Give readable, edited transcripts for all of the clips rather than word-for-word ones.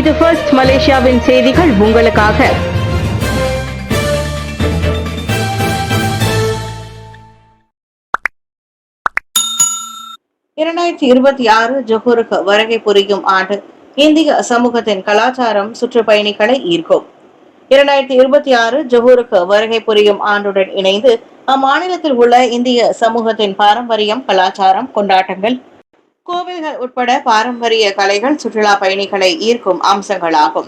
இது ஃபர்ஸ்ட் மலேசியாவின் செய்திகள் உங்களுக்காக. 2026 ஜொஹூருக்கு வருகை புரியும் ஆண்டு இந்திய சமூகத்தின் கலாச்சாரம் சுற்றுப்பயணிகளை ஈர்க்கும். 2026 ஜொஹூருக்கு வருகை புரியும் ஆண்டுடன் இணைந்து அம்மாநிலத்தில் உள்ள இந்திய சமூகத்தின் பாரம்பரியம், கலாச்சாரம், கொண்டாட்டங்கள், கோவில்கள் உட்பட பாரம்பரிய கலைகள் சுற்றுலா பயணிகளை ஈர்க்கும் அம்சங்களாகும்.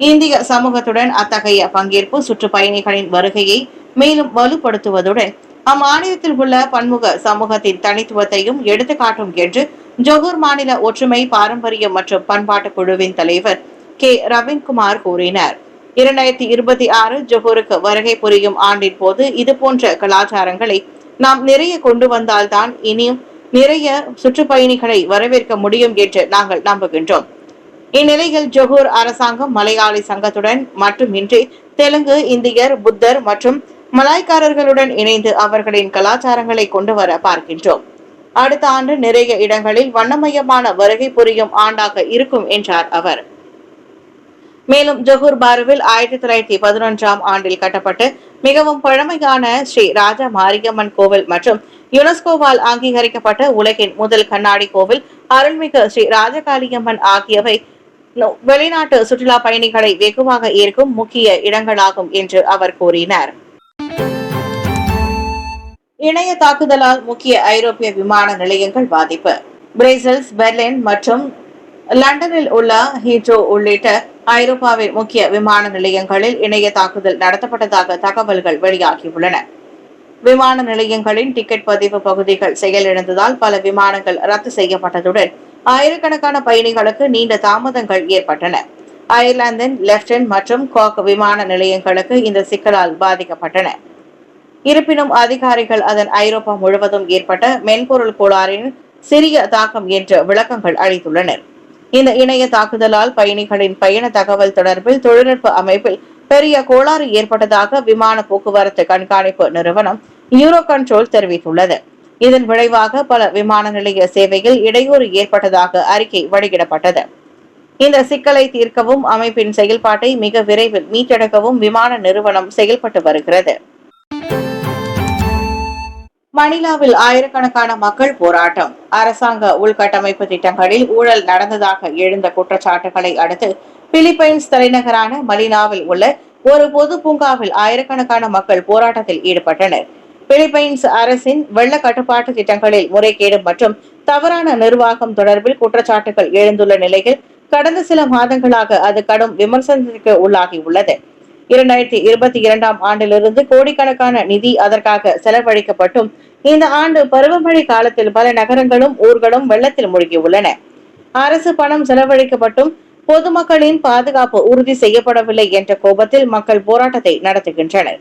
இந்திய சமூகத்துடன் அத்தகைய பங்கேற்பு சுற்றுப்பயணிகளின் வருகையை மேலும் வலுப்படுத்துவதுடன் அம்மாநிலத்தில் உள்ள பன்முக சமூகத்தின் தனித்துவத்தையும் எடுத்துக்காட்டும் என்று ஜொஹூர் மாநில ஒற்றுமை, பாரம்பரியம் மற்றும் பண்பாட்டு குழுவின் தலைவர் கே ரவீன்குமார் கூறினார். 2026 ஜொஹூருக்கு வருகை புரியும் ஆண்டின் போது இதுபோன்ற கலாச்சாரங்களை நாம் நிறைய கொண்டு வந்தால்தான் இனியும் நிறைய சுற்றுப்பயணிகளை வரவேற்க முடியும் என்று நாங்கள் நம்புகின்றோம். இந்நிலையில் ஜொஹூர் அரசாங்கம் மலையாளி சங்கத்துடன் மட்டுமின்றி தெலுங்கு, இந்தியர், புத்தர் மற்றும் மலாய்க்காரர்களுடன் இணைந்து அவர்களின் கலாச்சாரங்களை கொண்டு வர பார்க்கின்றோம். அடுத்த ஆண்டு நிறைய இடங்களில் வண்ணமயமான வருகை புரியும் ஆண்டாக இருக்கும் என்றார் அவர். மேலும் ஜொஹூர் பாருவில் 1911ஆம் ஆண்டில் கட்டப்பட்டு மிகவும் பழமையான ஸ்ரீ ராஜா மாரியம்மன் கோவில் மற்றும் யுனெஸ்கோவால் அங்கீகரிக்கப்பட்ட உலகின் முதல் கண்ணாடி கோவில் அருள்மிகு ஸ்ரீ ராஜகாளியம்மன் ஆகியவை வெளிநாட்டு சுற்றுலா பயணிகளை வெகுவாக ஈர்க்கும் முக்கிய இடங்களாகும் என்று அவர் கூறினார். இணைய தாக்குதலால் முக்கிய ஐரோப்பிய விமான நிலையங்கள் பாதிப்பு. பிரேசில்ஸ், பெர்லின் மற்றும் லண்டனில் உள்ள ஹீட்ரோ உள்ளிட்ட ஐரோப்பாவின் முக்கிய விமான நிலையங்களில் இணைய தாக்குதல் நடத்தப்பட்டதாக தகவல்கள் வெளியாகியுள்ளன. விமான நிலையங்களின் டிக்கெட் பதிவு பகுதிகள் செயலிழந்ததால் பல விமானங்கள் ரத்து செய்யப்பட்டதுடன் ஆயிரக்கணக்கான பயணிகளுக்கு நீண்ட தாமதங்கள் ஏற்பட்டன. அயர்லாந்தின் லெப்டன் மற்றும் காக் விமான நிலையங்களுக்கு இந்த சிக்கலால் பாதிக்கப்பட்டன. இருப்பினும் அதிகாரிகள் அதன் ஐரோப்பா முழுவதும் ஏற்பட்ட மென்பொருள் கோளாறின் சிறிய தாக்கம் என்று விளக்கங்கள் அளித்துள்ளனர். இந்த இணைய தாக்குதலால் பயணிகளின் பயண தகவல் தொடர்பில் தொழில்நுட்ப அமைப்பில் பெரிய கோளாறு ஏற்பட்டதாக விமான போக்குவரத்து கண்காணிப்பு நிறுவனம் யூரோ கண்ட்ரோல் தெரிவித்துள்ளது. இதன் விளைவாக பல விமான நிலைய சேவையில் இடையூறு ஏற்பட்டதாக அறிக்கை வெளியிடப்பட்டது. இந்த சிக்கலை தீர்க்கவும் அமைப்பின் செயல்பாட்டை மிக விரைவில் மீட்டெடுக்கவும் விமான நிறுவனம் செயல்பட்டு வருகிறது. மணிலாவில் ஆயிரக்கணக்கான மக்கள் போராட்டம். அரசாங்க உள்கட்டமைப்பு திட்டங்களில் ஊழல் நடந்ததாக எழுந்த குற்றச்சாட்டுகளை அடுத்து பிலிப்பைன்ஸ் தலைநகரான மணிலாவில் உள்ள ஒரு பொது பூங்காவில் ஆயிரக்கணக்கான மக்கள் போராட்டத்தில் ஈடுபட்டனர். பிலிப்பைன்ஸ் அரசின் வெள்ள கட்டுப்பாட்டு திட்டங்களில் முறைகேடு மற்றும் தவறான நிர்வாகம் தொடர்பில் குற்றச்சாட்டுகள் எழுந்துள்ள நிலையில் கடந்த சில மாதங்களாக அது கடும் விமர்சனத்திற்கு உள்ளாகியுள்ளது. 2022ஆம் ஆண்டிலிருந்து கோடிக்கணக்கான நிதி அதற்காக செலவழிக்கப்பட்டும் இந்த ஆண்டு பருவமழை காலத்தில் பல நகரங்களும் ஊர்களும் வெள்ளத்தில் மூழ்கியுள்ளன. அரசு பணம் செலவழிக்கப்பட்டும் பொதுமக்களின் பாதுகாப்பு உறுதி செய்யப்படவில்லை என்ற கோபத்தில் மக்கள் போராட்டத்தை நடத்துகின்றனர்.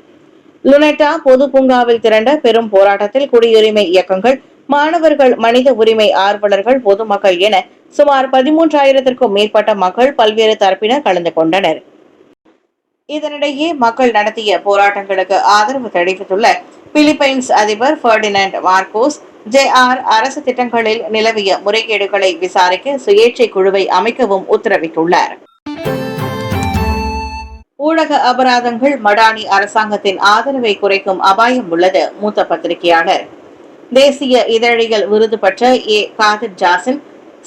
லுனெட்டா பொது பூங்காவில் திரண்ட பெரும் போராட்டத்தில் குடியுரிமை இயக்கங்கள், மாணவர்கள், மனித உரிமை ஆர்வலர்கள், பொதுமக்கள் என சுமார் 13,000க்கும் மேற்பட்ட மக்கள் பல்வேறு தரப்பினர் கலந்து கொண்டனர். இதனிடையே மக்கள் நடத்திய போராட்டங்களுக்கு ஆதரவு தெரிவித்துள்ள பிலிப்பைன்ஸ் அதிபர் பெர்டினாண்ட் மார்கோஸ் ஜேஆர் அரசு திட்டங்களில் நிலவிய முறைகேடுகளை விசாரிக்க சுயேட்சை குழுவை அமைக்கவும் உத்தரவிட்டுள்ளார். ஊடக அபராதங்கள். மடானி அரசாங்கத்தின் ஆதரவை குறைக்கும் அபாயம் உள்ளது. மூத்த பத்திரிகையாளர். தேசிய இதழியல் விருது பெற்ற காதிர் ஜாசின்,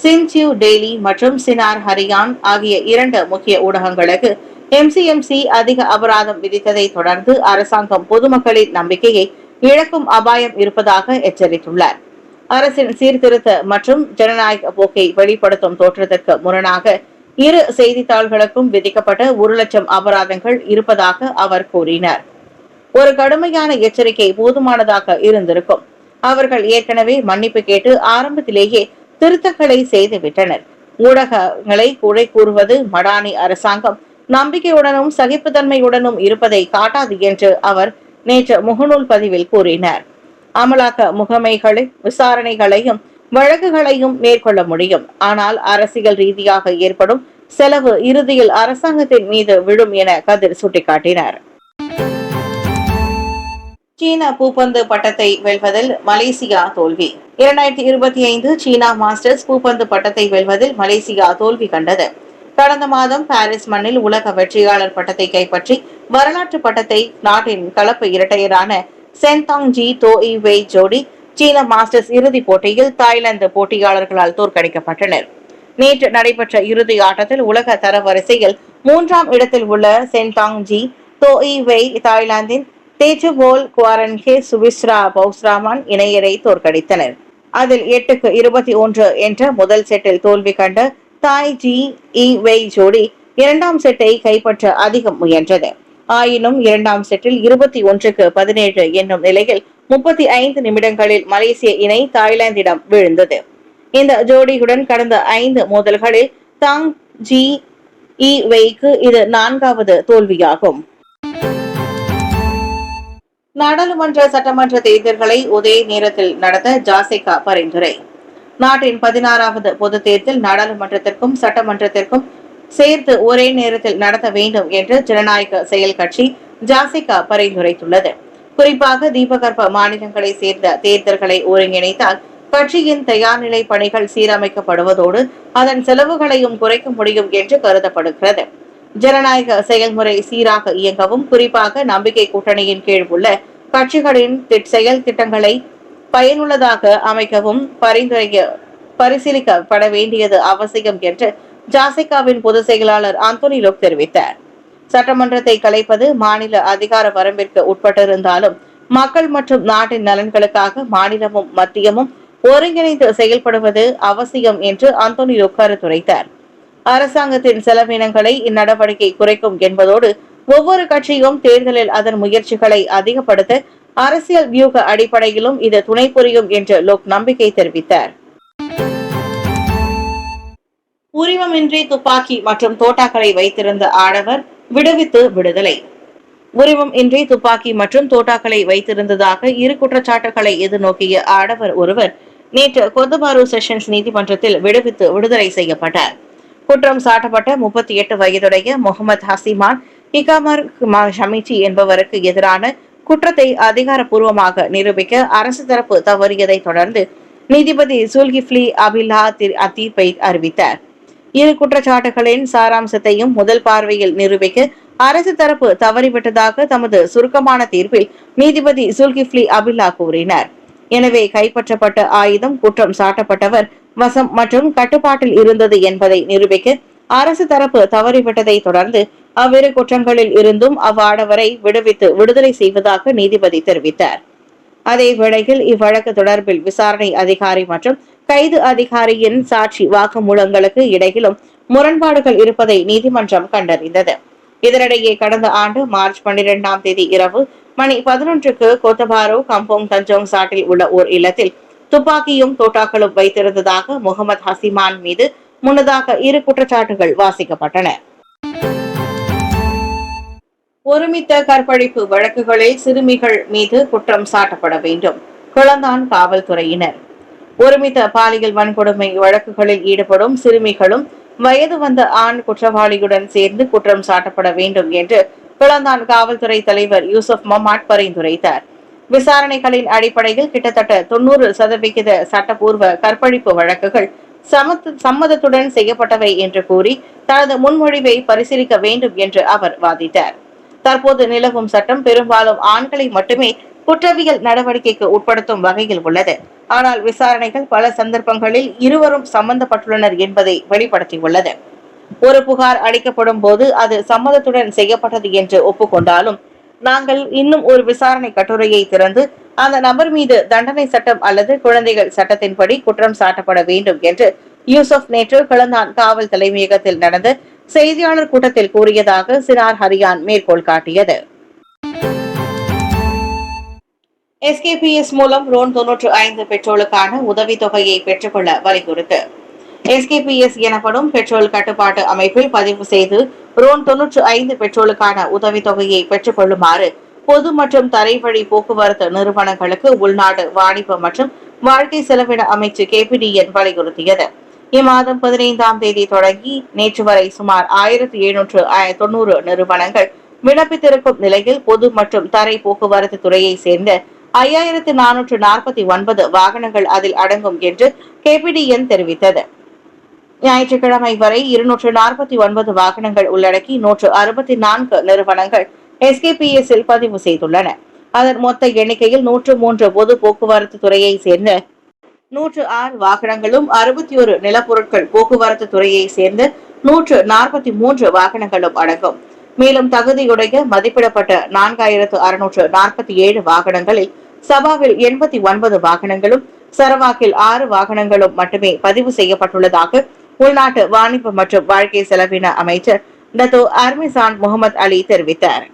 சின்சியூ டெய்லி மற்றும் சினார் ஹரியான் ஆகிய 2 முக்கிய ஊடகங்களுக்கு எம்சிஎம்சி அதிக அபராதம் விதித்ததை தொடர்ந்து அரசாங்கம் பொதுமக்களின் நம்பிக்கையை இழக்கும் அபாயம் இருப்பதாக எச்சரித்துள்ளார். அரசின் சீர்திருத்த மற்றும் ஜனநாயக போக்கை வெளிப்படுத்தும் தோற்றத்திற்கு முரணாக இரு செய்தித்தாள்களுக்கும் விதிக்கப்பட்ட 1 லட்சம் அபராதங்கள் இருப்பதாக அவர் கூறினார். ஒரு கடுமையான எச்சரிக்கை போதுமானதாக இருந்திருக்கும். அவர்கள் ஏற்கனவே மன்னிப்பு கேட்டு ஆரம்பத்திலேயே திருத்தங்களை செய்துவிட்டனர். ஊடகங்களை குறை கூறுவது மடானி அரசாங்கம் நம்பிக்கையுடனும் சகிப்புத்தன்மையுடனும் இருப்பதை காட்டாது என்று அவர் நேற்று முகநூல் பதிவில் கூறினார். அமலாக்க முகமைகளின் விசாரணைகளையும் வழக்குகளையும் மேற்கொள்ள முடியும். ஆனால் அரசியல் ரீதியாக ஏற்படும் செலவு இறுதியில் அரசாங்கத்தின் மீது விழும் என கதிர் சுட்டிக்காட்டினார். சீன பூப்பந்து பட்டத்தை வெல்வதில் மலேசியா தோல்வி. 2025 சீனா மாஸ்டர்ஸ் பூப்பந்து பட்டத்தை வெல்வதில் மலேசியா தோல்வி கண்டது. கடந்த மாதம் பாரிஸ் மண்ணில் உலக வெற்றியாளர் பட்டத்தை கைப்பற்றி வரலாற்று பட்டத்தை நாட்டின் கலப்பு இரட்டையரான சென்தாங் ஜி தோ வெய் ஜோடி சீன மாஸ்டர்ஸ் இறுதிப் போட்டியில் தாய்லாந்து போட்டியாளர்களால் தோற்கடிக்கப்பட்டனர். நேற்று நடைபெற்ற இறுதி ஆட்டத்தில் உலக தரவரிசையில் 3ஆம் இடத்தில் உள்ள சென்தாங் ஜி தோ வெய் தாய்லாந்தின் தேஜுபோல் குவாரன்கே சுவிஸ்ரா பௌஸ்ராமான் இணையரை தோற்கடித்தனர். அதில் 8-21 என்ற முதல் செட்டில் தோல்வி கண்ட தாய் ஜி வெய் ஜோடி 2ஆம் செட்டை கைப்பற்ற அதிகம் முயன்றது. ஆயினும் 2ஆம் செட்டில் 21-17 என்னும் நிலையில் 35 நிமிடங்களில் மலேசிய இணை தாய்லாந்திடம் வீழ்ந்தது. இந்த ஜோடியுடன் கடந்த 5 மோதல்களில் தாங் ஜி வெய்க்கு இது 4வது தோல்வியாகும். நாடாளுமன்ற சட்டமன்ற தேர்தல்களை ஒரே நேரத்தில் நடத்த ஜாசிகா பரிந்துரை. நாட்டின் 16வது பொது தேர்தல் நாடாளுமன்றத்திற்கும் சட்டமன்றத்திற்கும் சேர்த்து ஒரே நேரத்தில் நடத்த வேண்டும் என்று ஜனநாயக செயல் கட்சி ஜாசிகா பரிந்துரைத்துள்ளது. குறிப்பாக தீபகற்ப மாநிலங்களை சேர்ந்த தேர்தல்களை ஒருங்கிணைத்தால் கட்சியின் தயார்நிலை பணிகள் சீரமைக்கப்படுவதோடு அதன் செலவுகளையும் குறைக்க முடியும் என்று கருதப்படுகிறது. ஜனநாயக செயல்முறை சீராக இயங்கவும், குறிப்பாக நம்பிக்கை கூட்டணியின் கீழ் உள்ள கட்சிகளின் செயல் திட்டங்களை பயனுள்ளதாக அமைக்கவும் பரிசீலிக்கப்பட வேண்டியது அவசியம் என்று ஜாசிகாவின் பொதுச் செயலாளர் ஆந்தோனி லோக் தெரிவித்தார். சட்டமன்றத்தை கலைப்பது மாநில அதிகார வரம்பிற்கு உட்பட்டிருந்தாலும் மக்கள் மற்றும் நாட்டின் நலன்களுக்காக மாநிலமும் மத்தியமும் ஒருங்கிணைந்து செயல்படுவது அவசியம் என்று ஆந்தோனி லோக் கருத்துரைத்தார். அரசாங்கத்தின் செலவினங்களை இந்நடவடிக்கை குறைக்கும் என்பதோடு ஒவ்வொரு கட்சியும் தேர்தலில் அதன் முயற்சிகளை அதிகப்படுத்த அரசியல் வியூக அடிப்படையிலும் இது துணை புரியும் என்று லோக் நம்பிக்கை தெரிவித்தார். உரிமமின்றி துப்பாக்கி மற்றும் தோட்டாக்களை வைத்திருந்த ஆடவர் விடுவித்து விடுதலை. உரிமம் இன்றி துப்பாக்கி மற்றும் தோட்டாக்களை வைத்திருந்ததாக 2 குற்றச்சாட்டுகளை எதிர்நோக்கிய ஆடவர் ஒருவர் நேற்று கொத்தபாரு செஷன்ஸ் நீதிமன்றத்தில் விடுவித்து விடுதலை செய்யப்பட்டார். குற்றம் சாட்டப்பட்ட 38 வயதுடைய முகமது ஹசிமான் இகாமர் ஷமிச்சி என்பவருக்கு எதிரான குற்றத்தை அதிகாரப்பூர்வமாக நிரூபிக்க அரசு தரப்பு தவறியதை தொடர்ந்து நீதிபதி சுல்கிஃப்லி அபில்லா அத்தீர்ப்பை அறிவித்தார். 2 குற்றச்சாட்டுகளின் சாராம்சத்தையும் முதல் பார்வையில் நிரூபிக்க அரசு தரப்பு தவறிவிட்டதாக தமது சுருக்கமான தீர்ப்பில் நீதிபதி சுல்கிஃப்லி அபில்லா கூறினார். எனவே கைப்பற்றப்பட்ட ஆயுதம் குற்றம் சாட்டப்பட்டவர் வசம் மற்றும் கட்டுப்பாட்டில் இருந்தது என்பதை நிரூபிக்க அரசு தரப்பு தவறிவிட்டதை தொடர்ந்து அவ்விரு குற்றங்களில் இருந்தும் அவ்வாடவரை விடுவித்து விடுதலை செய்வதாக நீதிபதி தெரிவித்தார். அதே வேளையில் இவ்வழக்கு தொடர்பில் விசாரணை அதிகாரி மற்றும் கைது அதிகாரியின் சாட்சி வாக்குமூலங்களுக்கு இடையிலும் முரண்பாடுகள் இருப்பதை நீதிமன்றம் கண்டறிந்தது. இதனிடையே கடந்த ஆண்டு மார்ச் 12ஆம் தேதி இரவு மணி 11க்கு கோத்தபாரு கம்போங் தஞ்சோங் சாட்டில் உள்ள ஓர் இல்லத்தில் துப்பாக்கியும் தோட்டாக்களும் வைத்திருந்ததாக முகமது ஹசிமான் மீது முன்னதாக 2 குற்றச்சாட்டுகள் வாசிக்கப்பட்டன. ஒருமித்த கற்பழிப்பு வழக்குகளில் சிறுமிகள் மீது குற்றம் சாட்டப்பட வேண்டும். குளந்தான் காவல்துறையினர் ஒருமித்த பாலியல் வன்கொடுமை வழக்குகளில் ஈடுபடும் சிறுமிகளும் வயது வந்த ஆண் குற்றவாளியுடன் சேர்ந்து குற்றம் சாட்டப்பட வேண்டும் என்று குளந்தான் காவல்துறை தலைவர் யூசுப் மொமாட் பரிந்துரைத்தார். விசாரணைகளின் அடிப்படையில் கிட்டத்தட்ட 90% சட்டப்பூர்வ கற்பழிப்பு வழக்குகள் சம்மதத்துடன் செய்யப்பட்டவை என்று கூறி தனது முன்மொழிவை பரிசீலிக்க வேண்டும் என்று அவர் வாதிட்டார். தற்போது நிலவும் சட்டம் பெரும்பாலும் ஆண்களை மட்டுமே குற்றவியல் நடவடிக்கைக்கு உட்படுத்தும் வகையில் உள்ளது. ஆனால் விசாரணைகள் பல சந்தர்ப்பங்களில் இருவரும் சம்பந்தப்பட்டுள்ளனர் என்பதை வெளிப்படுத்தியுள்ளது. ஒரு புகார் அளிக்கப்படும் போது அது சம்மதத்துடன் செய்யப்பட்டது என்று ஒப்புக்கொண்டாலும் நாங்கள் இன்னும் ஒரு விசாரணை கட்டுரையை திறந்து அந்த நபர் மீது தண்டனை சட்டம் அல்லது குழந்தைகள் சட்டத்தின்படி குற்றம் சாட்டப்பட வேண்டும் என்று யூசுப் நேற்று கிளந்தான் காவல் தலைமையகத்தில் நடந்த செய்தியாளர் கூட்டத்தில் கூறியதாக சினார் ஹரியான் மேற்கோள் காட்டியது. எஸ்கேபிஎஸ் மூலம் ரோன் 95 பெட்ரோலுக்கான உதவித்தொகையை பெற்றுக்கொள்ள வலியுறுத்து. எஸ்கேபிஎஸ் எனப்படும் பெட்ரோல் கட்டுப்பாட்டு அமைப்பில் பதிவு செய்து ரோன் 95 பெட்ரோலுக்கான உதவித்தொகையை பெற்றுக் கொள்ளுமாறு பொது மற்றும் தரைவழி போக்குவரத்து நிறுவனங்களுக்கு உள்நாட்டு வாணிப மற்றும் வாழ்க்கை செலவின அமைச்சு KPDN வலியுறுத்தியது. இம்மாதம் 15ஆம் தேதி தொடங்கி நேற்று வரை சுமார் 1790 நிறுவனங்கள் விண்ணப்பித்திருக்கும் நிலையில் பொது மற்றும் தரை போக்குவரத்து துறையை சேர்ந்த 5449 வாகனங்கள் அதில் அடங்கும் என்று KPDN தெரிவித்தது. ஞாயிற்றுக்கிழமை வரை 249 வாகனங்கள் உள்ளடக்கி 164 நிறுவனங்கள் SKPS இல் பதிவு செய்துள்ளன. அதன் மொத்த எண்ணிக்கையில் 103 பொது போக்குவரத்து துறையை சேர்ந்த 106 வாகனங்களும் 61 நிலப்பொருட்கள் போக்குவரத்து துறையை சேர்ந்த 143 வாகனங்களும் அடங்கும். மேலும் தகுதியுடைய மதிப்பிடப்பட்ட 4647 வாகனங்களில் சபாவில் 89 வாகனங்களும் சரவாக்கில் 6 வாகனங்களும் மட்டுமே பதிவு செய்யப்பட்டுள்ளதாக உள்நாட்டு வாணிப மற்றும் வாழ்க்கை செலவின அமைச்சர் டத்தோ அர்மிசான் முகமது அலி தெரிவித்தார்.